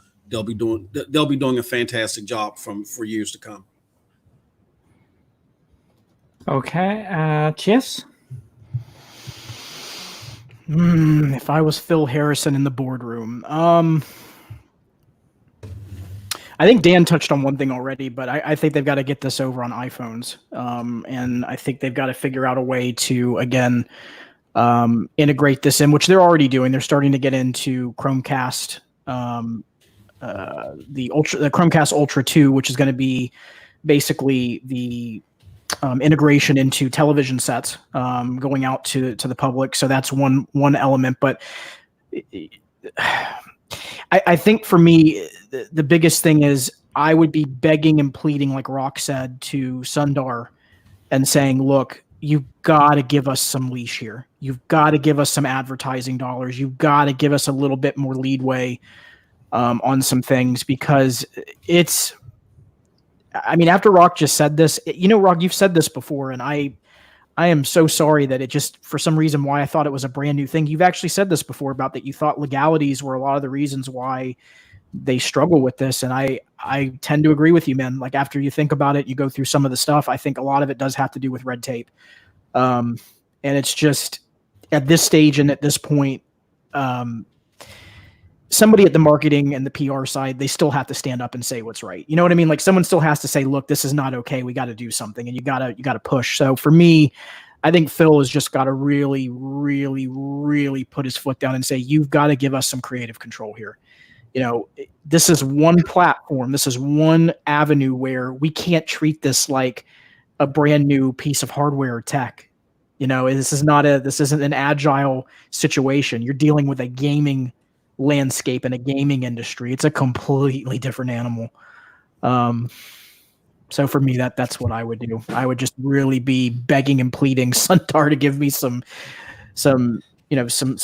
[SPEAKER 1] be doing a fantastic job for years to come.
[SPEAKER 4] Okay, Chase.
[SPEAKER 2] If I was Phil Harrison in the boardroom, I think Dan touched on one thing already, but I think they've got to get this over on iPhones. And I think they've got to figure out a way to, again, integrate this in, which they're already doing. They're starting to get into Chromecast, the Chromecast Ultra 2, which is going to be basically the integration into television sets going out to the public. So that's one element. But I think for me, the biggest thing is I would be begging and pleading, like Rock said, to Sundar and saying, look, you've got to give us some leash here. You've got to give us some advertising dollars. You've got to give us a little bit more leadway on some things, because it's, I mean, after Rock just said this, Rock, you've said this before, and I am so sorry that it just, for some reason, why I thought it was a brand new thing. You've actually said this before about that you thought legalities were a lot of the reasons why they struggle with this. And I tend to agree with you, man. Like, after you think about it, you go through some of the stuff, I think a lot of it does have to do with red tape. And it's just, at this stage and at this point, somebody at the marketing and the PR side, they still have to stand up and say what's right. You know what I mean? Like, someone still has to say, look, this is not okay. We got to do something, and you got to push. So for me, I think Phil has just got to really, really, really put his foot down and say, you've got to give us some creative control here. This is one platform. This is one avenue where we can't treat this like a brand new piece of hardware or tech. This isn't an agile situation. You're dealing with a gaming landscape and a gaming industry. It's a completely different animal. So for me, that's what I would do. I would just really be begging and pleading Sundar to give me some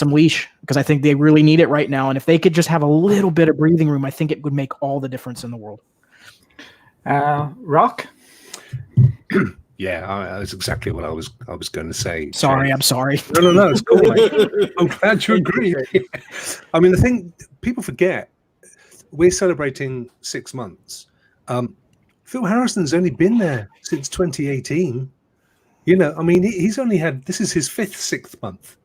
[SPEAKER 2] leash, because I think they really need it right now. And if they could just have a little bit of breathing room, I think it would make all the difference in the world.
[SPEAKER 4] Rock.
[SPEAKER 3] Yeah, that's exactly what I was going to say.
[SPEAKER 2] Sorry, I'm sorry.
[SPEAKER 3] No, it's cool. Mate. I'm glad you agree. I mean, the thing people forget, we're celebrating 6 months. Phil Harrison's only been there since 2018. I mean, he's only had, this is his 6th month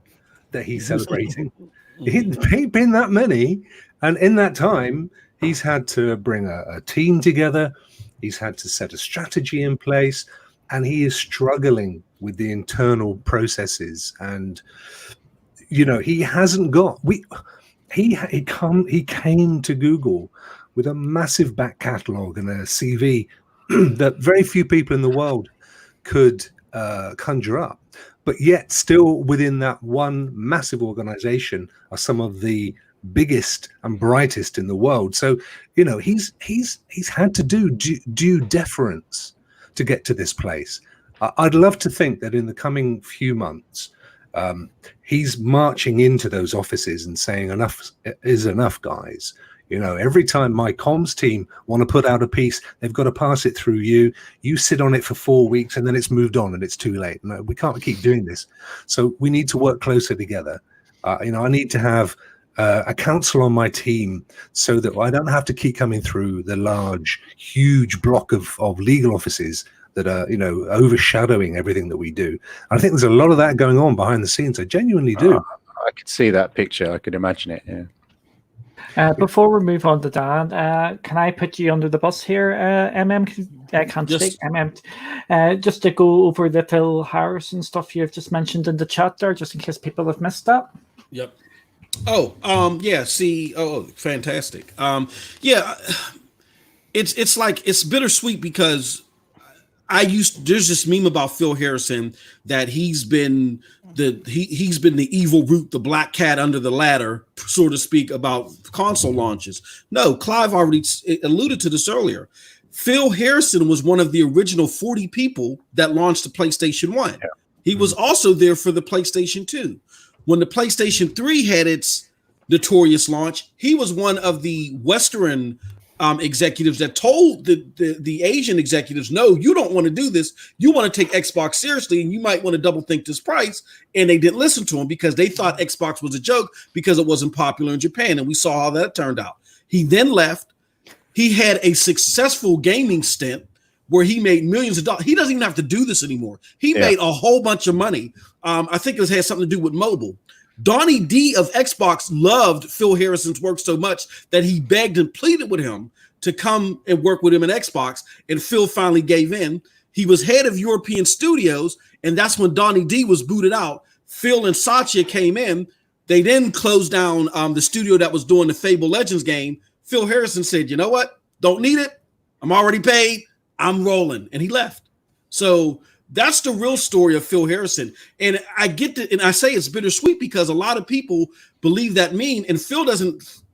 [SPEAKER 3] that he's celebrating. It ain't been that many, and in that time, he's had to bring a team together. He's had to set a strategy in place, and he is struggling with the internal processes. And he hasn't got he came to Google with a massive back catalog and a CV that very few people in the world could conjure up. But yet, still within that one massive organization are some of the biggest and brightest in the world. So, he's had to do due deference to get to this place. I'd love to think that in the coming few months, he's marching into those offices and saying, enough is enough, guys. Every time my comms team want to put out a piece, they've got to pass it through you. You sit on it for 4 weeks and then it's moved on and it's too late. No, we can't keep doing this. So we need to work closer together. I need to have a council on my team so that I don't have to keep coming through the large, huge block of legal offices that are, overshadowing everything that we do. I think there's a lot of that going on behind the scenes. I genuinely do.
[SPEAKER 5] I could see that picture. I could imagine it. Yeah.
[SPEAKER 4] Before we move on to Dan, can I put you under the bus here, just to go over the Phil Harrison stuff you've just mentioned in the chat there, just in case people have missed that?
[SPEAKER 1] Yep. Fantastic. It's bittersweet because there's this meme about Phil Harrison that he's been the evil root, the black cat under the ladder, so to speak, about console launches. No, Clive already alluded to this earlier. Phil Harrison was one of the original 40 people that launched the PlayStation 1. Yeah. He was also there for the PlayStation 2. When the PlayStation 3 had its notorious launch, he was one of the Western executives that told the Asian executives, no, you don't want to do this. You want to take Xbox seriously, and you might want to double think this price. And they didn't listen to him because they thought Xbox was a joke because it wasn't popular in Japan. And we saw how that turned out. He then left. He had a successful gaming stint where he made millions of dollars. He doesn't even have to do this anymore. He made a whole bunch of money. I think it had something to do with mobile. Donnie D of Xbox loved Phil Harrison's work so much that he begged and pleaded with him to come and work with him in Xbox, and Phil finally gave in. He was head of European studios, and that's when Donnie D was booted out. Phil and Satya came in. They then closed down the studio that was doing the Fable Legends game. Phil Harrison said, you know what? Don't need it. I'm already paid. I'm rolling. And he left. So that's the real story of Phil Harrison. And I get that, and I say it's bittersweet because a lot of people believe that meme, and Phil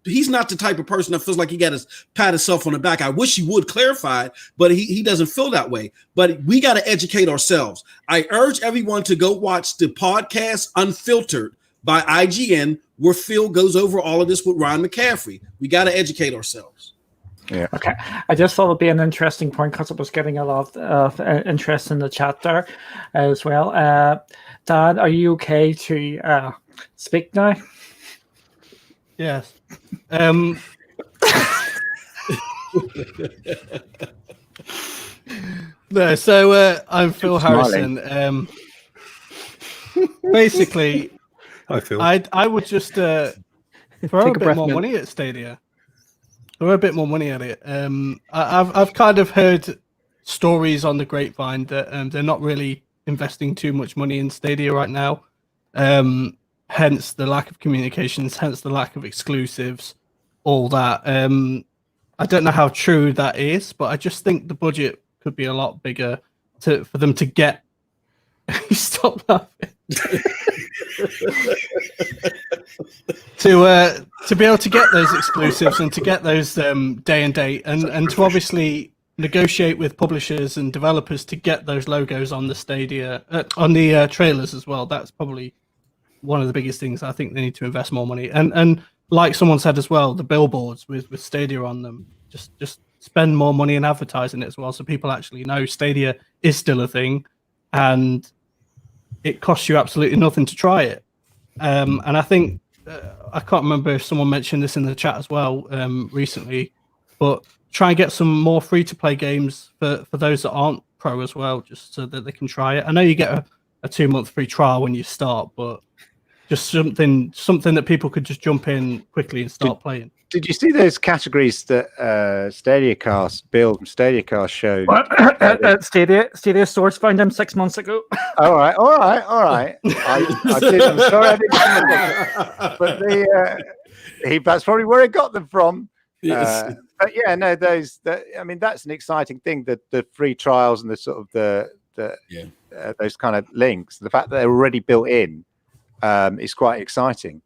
[SPEAKER 1] he's not the type of person that feels like he got to pat himself on the back. I wish he would clarify, but he doesn't feel that way. But we got to educate ourselves. I urge everyone to go watch the podcast Unfiltered by IGN, where Phil goes over all of this with Ryan McCaffrey. We got to educate ourselves.
[SPEAKER 4] Yeah. Okay. I just thought it'd be an interesting point because it was getting a lot of interest in the chat there as well. Dan, are you okay to speak now?
[SPEAKER 7] Yes. No, so I'm Phil Harrison. Basically, I would just throw a bit more money at Stadia. Throw a bit more money at it. I've kind of heard stories on the grapevine that they're not really investing too much money in Stadia right now. Hence the lack of communications, hence the lack of exclusives, all that. I don't know how true that is, but I just think the budget could be a lot bigger for them to get. Stop laughing. To be able to get those exclusives and to get those day and date and to obviously negotiate with publishers and developers to get those logos on the Stadia on the trailers as well. That's probably one of the biggest things. I think they need to invest more money and like someone said as well, the billboards with Stadia on them, just spend more money in advertising it as well, so people actually know Stadia is still a thing and it costs you absolutely nothing to try it. And I think I can't remember if someone mentioned this in the chat as well recently, but try and get some more free-to-play games for those that aren't pro as well, just so that they can try it. I know you get a 2-month free trial when you start, but just something that people could just jump in quickly and start playing.
[SPEAKER 5] Did you see those categories that Bill from StadiaCast showed?
[SPEAKER 4] Stadia source found them 6 months ago.
[SPEAKER 5] All right. I did. I'm sorry, I didn't. But that's probably where he got them from.
[SPEAKER 1] Yes.
[SPEAKER 5] But yeah, no, that's an exciting thing. The free trials and the sort of those kind of links. The fact that they're already built in is quite exciting.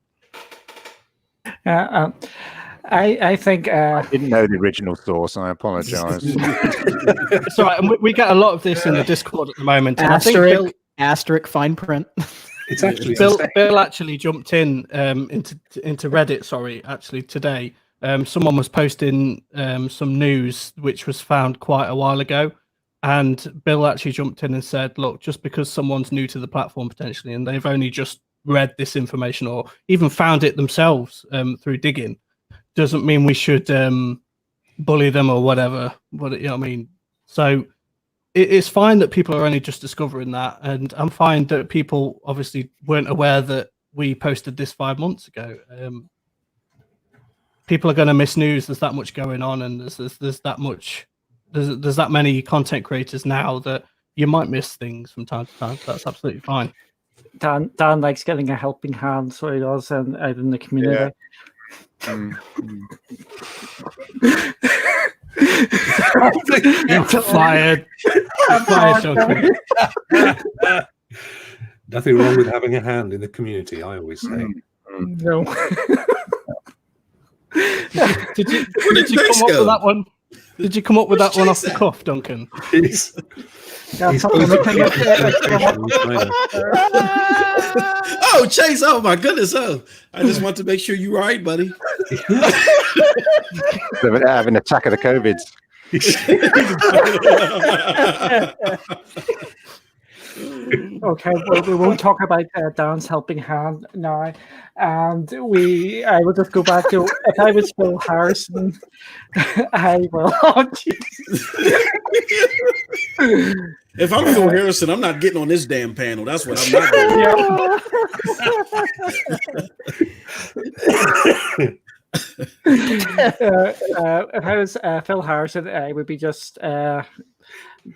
[SPEAKER 4] I think
[SPEAKER 5] I didn't know the original source. I apologise.
[SPEAKER 7] It's all right, and we get a lot of this in the Discord at the moment. And
[SPEAKER 2] Asterisk fine print.
[SPEAKER 3] It's actually
[SPEAKER 7] Bill actually jumped in into Reddit. Actually today, someone was posting some news which was found quite a while ago, and Bill actually jumped in and said, "Look, just because someone's new to the platform potentially, and they've only just read this information or even found it themselves through digging, doesn't mean we should bully them or whatever." But you know what I mean? So it's fine that people are only just discovering that, and I'm fine that people obviously weren't aware that we posted this 5 months ago. People are going to miss news. There's that much going on, and there's that many content creators now that you might miss things from time to time. So that's absolutely fine.
[SPEAKER 4] Dan likes getting a helping hand, so he does, and out in the community.
[SPEAKER 5] Yeah.
[SPEAKER 7] You're fired. Duncan.
[SPEAKER 3] Nothing wrong with having a hand in the community, I always say.
[SPEAKER 4] No.
[SPEAKER 7] Did you come up with that one? Did you come up with that one off the cuff, Duncan?
[SPEAKER 3] He's
[SPEAKER 1] Oh, Chase! Oh my goodness! Oh, I just want to make sure you're right, buddy.
[SPEAKER 5] Have an attack of the COVIDs.
[SPEAKER 4] Okay, well, we won't talk about Dan's helping hand now, and I will just go back to if I was Phil Harrison, I will. Oh,
[SPEAKER 1] If I'm Phil Harrison, I'm not getting on this damn panel. That's what I'm not doing.
[SPEAKER 4] If I was Phil Harrison, I would be just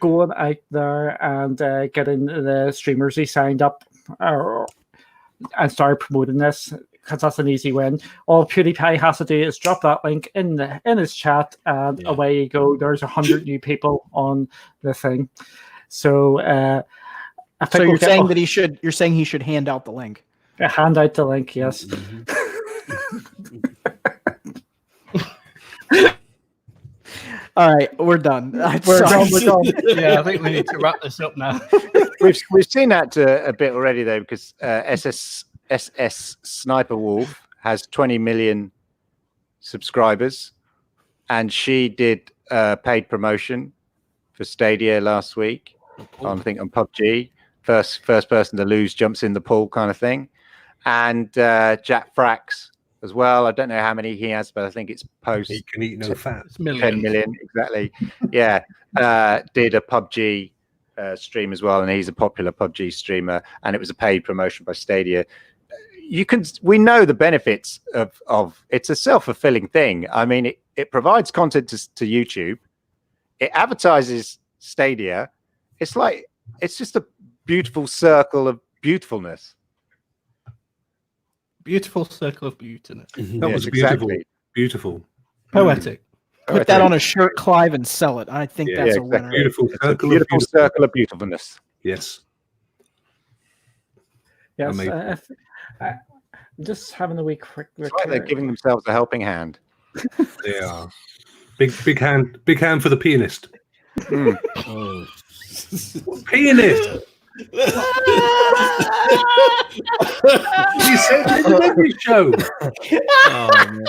[SPEAKER 4] going out there and getting the streamers he signed up and start promoting this, because that's an easy win. All PewDiePie has to do is drop that link in his chat, and away you go. There's 100 new people on the thing. So,
[SPEAKER 2] so you're saying that you're saying he should hand out the link.
[SPEAKER 4] Hand out the link, yes.
[SPEAKER 2] All right, we're done.
[SPEAKER 7] We're done. Yeah, I think we need to wrap this up now.
[SPEAKER 5] We've seen that a bit already though, because SS Sniper Wolf has 20 million subscribers, and she did paid promotion for Stadia last week. I think on PUBG, first person to lose jumps in the pool kind of thing, and Jack Frax as well. I don't know how many he has, but I think it's post.
[SPEAKER 3] He can eat no fat.
[SPEAKER 5] 10 million, exactly. Yeah, did a PUBG stream as well, and he's a popular PUBG streamer, and it was a paid promotion by Stadia. We know the benefits of it's a self-fulfilling thing. I mean, it provides content to YouTube. It advertises Stadia. It's just a beautiful circle of beautifulness.
[SPEAKER 7] Beautiful circle of beautiness.
[SPEAKER 3] That was beautiful.
[SPEAKER 5] Exactly.
[SPEAKER 3] Beautiful.
[SPEAKER 7] Poetic.
[SPEAKER 2] Put that on a shirt, Clive, and sell it. I think that's a winner.
[SPEAKER 3] Beautiful circle.
[SPEAKER 5] Beautiful circle of beautifulness.
[SPEAKER 3] Yes.
[SPEAKER 4] Yes. I'm just having a wee quick.
[SPEAKER 5] They're giving themselves a helping hand.
[SPEAKER 3] They are. Big hand for the pianist.
[SPEAKER 1] Oh.
[SPEAKER 3] Pianist. You said it in every show.
[SPEAKER 1] Oh, man.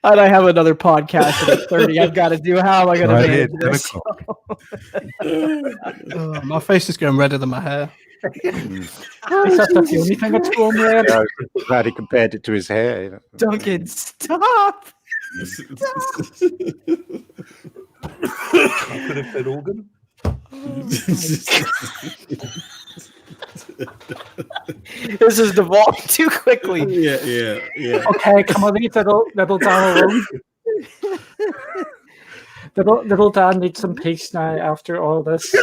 [SPEAKER 2] And I have another podcast at 30. I've got to do. How am I going to manage this?
[SPEAKER 7] My face is going redder than my hair.
[SPEAKER 4] That's the only thing that's going red.
[SPEAKER 5] Yeah, I'm glad he compared it to his hair.
[SPEAKER 2] Duncan, stop!
[SPEAKER 3] I could have said organ.
[SPEAKER 2] This is devolving too quickly.
[SPEAKER 1] Yeah.
[SPEAKER 4] Okay, come on, leave little Dan alone. Little Dan needs some peace now after all this.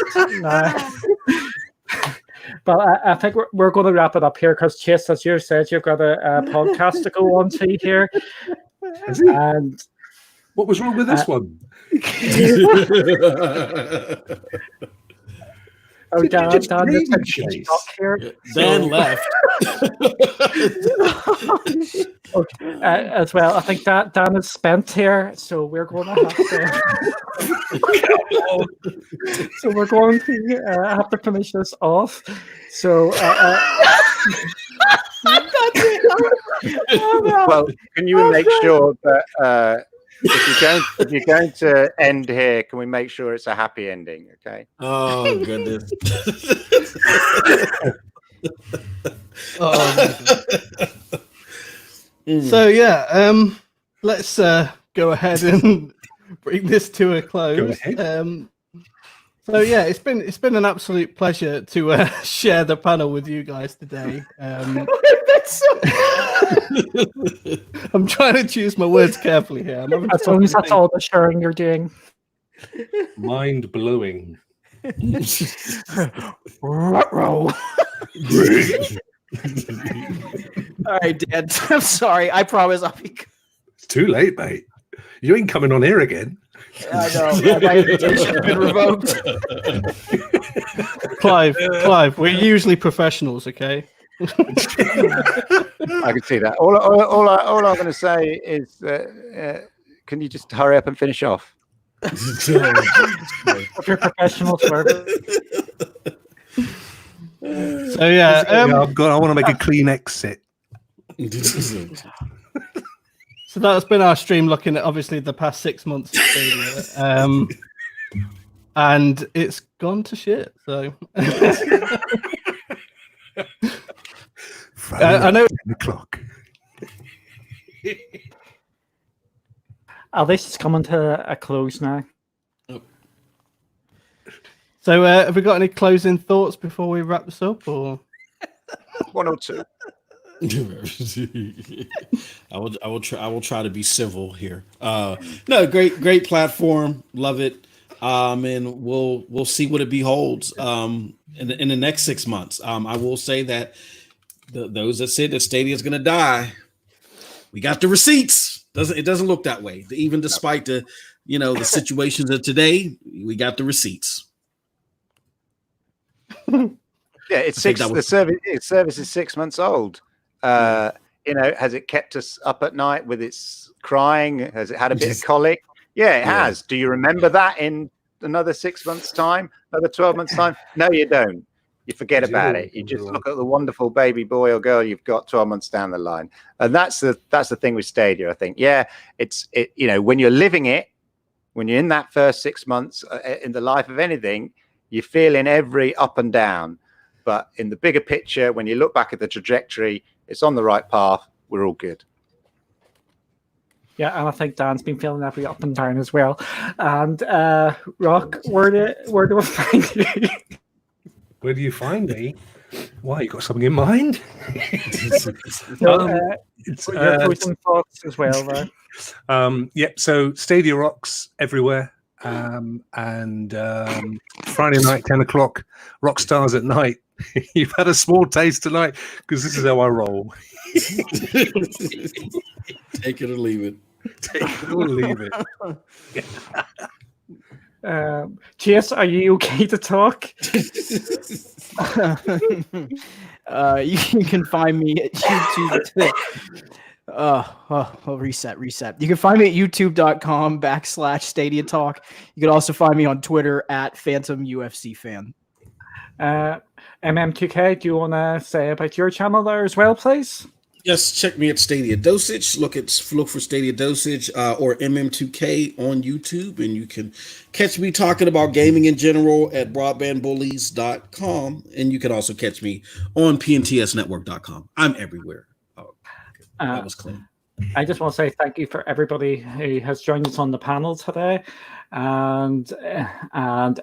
[SPEAKER 4] But I think we're going to wrap it up here because, Chase, as you said, you've got a podcast to go on to here. And
[SPEAKER 3] what was wrong with this one?
[SPEAKER 4] Oh, Dan
[SPEAKER 1] left.
[SPEAKER 4] Okay, as well. I think Dan is spent here, so we're going to have to. So we're going to have to finish this off. So.
[SPEAKER 5] Well, can you make sure that if you're going to end here, can we make sure it's a happy ending? Okay.
[SPEAKER 1] Oh goodness.
[SPEAKER 7] So yeah, let's go ahead and bring this to a close. So yeah, it's been an absolute pleasure to share the panel with you guys today. I'm trying to choose my words carefully here.
[SPEAKER 4] As long as that's all the sharing you're doing.
[SPEAKER 3] Mind blowing.
[SPEAKER 2] Roll. All right, Dad. I'm sorry. I promise I'll be.
[SPEAKER 3] It's too late, mate. You ain't coming on here again.
[SPEAKER 2] I know. My invitation's been revoked.
[SPEAKER 7] Clive, we're usually professionals, okay?
[SPEAKER 5] I can see that. All I'm going to say is, can you just hurry up and finish off?
[SPEAKER 4] You're professionals,
[SPEAKER 7] So yeah,
[SPEAKER 3] I want to make a clean exit.
[SPEAKER 7] So that's been our stream, looking at obviously the past 6 months of Stadia, and it's gone to shit. So I know.
[SPEAKER 3] 10 o'clock.
[SPEAKER 4] At least it's coming to a close now.
[SPEAKER 7] So have we got any closing thoughts before we wrap this up, or
[SPEAKER 5] one or two?
[SPEAKER 1] I will try to be civil here. No, great platform, love it. And we'll see what it beholds in the next 6 months. I will say that those that said that Stadia is going to die, we got the receipts. It doesn't look that way. Even despite the situations of today, we got the receipts.
[SPEAKER 5] Yeah, it's the service is 6 months old. Has it kept us up at night with its crying? Has it had a bit of colic? Yeah, it has. Do you remember that in another 6 months' time, another 12 months' time? No, you don't. You forget about it. You just look at the wonderful baby boy or girl you've got 12 months down the line. And that's the thing with Stadia, I think. Yeah, when you're living it, when you're in that first 6 months in the life of anything, you're feeling every up and down. But in the bigger picture, when you look back at the trajectory, it's on the right path. We're all good.
[SPEAKER 4] Yeah, and I think Dan's been feeling every up and down as well. And Rock, where do I find you?
[SPEAKER 3] Where do you find me? Why, you got something in mind?
[SPEAKER 4] Your closing thoughts as well, though.
[SPEAKER 3] So Stadia rocks everywhere. And Friday night, 10 o'clock, rock stars at night. You've had a small taste tonight because this is how I roll.
[SPEAKER 1] Take it or leave it.
[SPEAKER 3] Take it or leave it.
[SPEAKER 4] Chase, are you okay to talk?
[SPEAKER 2] You can find me at YouTube. Reset. You can find me at youtube.com/Stadia Talk. You can also find me on Twitter at Phantom UFC Fan.
[SPEAKER 4] MM2K, do you want to say about your channel there as well, please?
[SPEAKER 1] Yes, check me at Stadia Dosage. Look for Stadia Dosage or MM2K on YouTube, and you can catch me talking about gaming in general at broadbandbullies.com, and you can also catch me on pntsnetwork.com. I'm everywhere. That was clean.
[SPEAKER 4] I just want to say thank you for everybody who has joined us on the panel today, and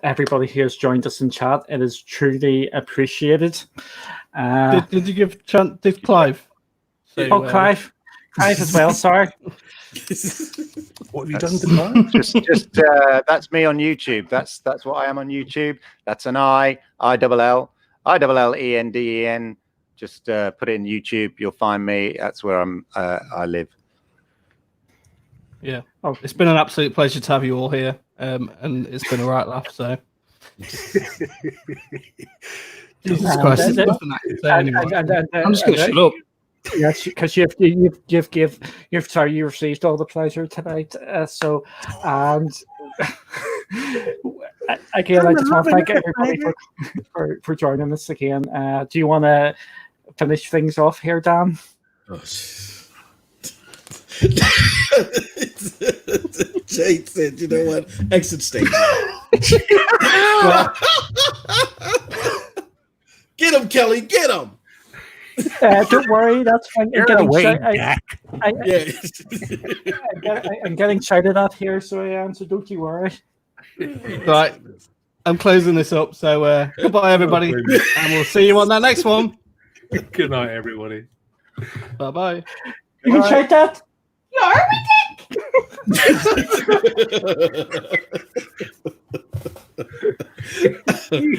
[SPEAKER 4] everybody who has joined us in chat. It is truly appreciated.
[SPEAKER 7] Did you give chance? Did Clive?
[SPEAKER 4] Clive as well. Sorry.
[SPEAKER 3] What have you done to
[SPEAKER 5] Just that's me on YouTube. That's what I am on YouTube. That's an ILLENDEN. Just put it in YouTube. You'll find me. That's where I live.
[SPEAKER 7] Yeah. Oh, it's been an absolute pleasure to have you all here, and it's been a right laugh. So. Jesus Christ! I'm just going to shut up.
[SPEAKER 4] Yes, because you received all the pleasure tonight. And again, I just want to thank everybody for joining us again. Do you want to finish things off here, Dan?
[SPEAKER 1] Jade said, "You know what? Exit stage." Get him, Kelly. Get him.
[SPEAKER 4] Don't worry, that's fine. I'm getting shouted at here, so I am. So don't you worry.
[SPEAKER 7] Right, I'm closing this up. So goodbye, everybody, and we'll see you on that next one.
[SPEAKER 3] Good night, everybody.
[SPEAKER 7] Bye.
[SPEAKER 4] You can shout that.
[SPEAKER 1] You're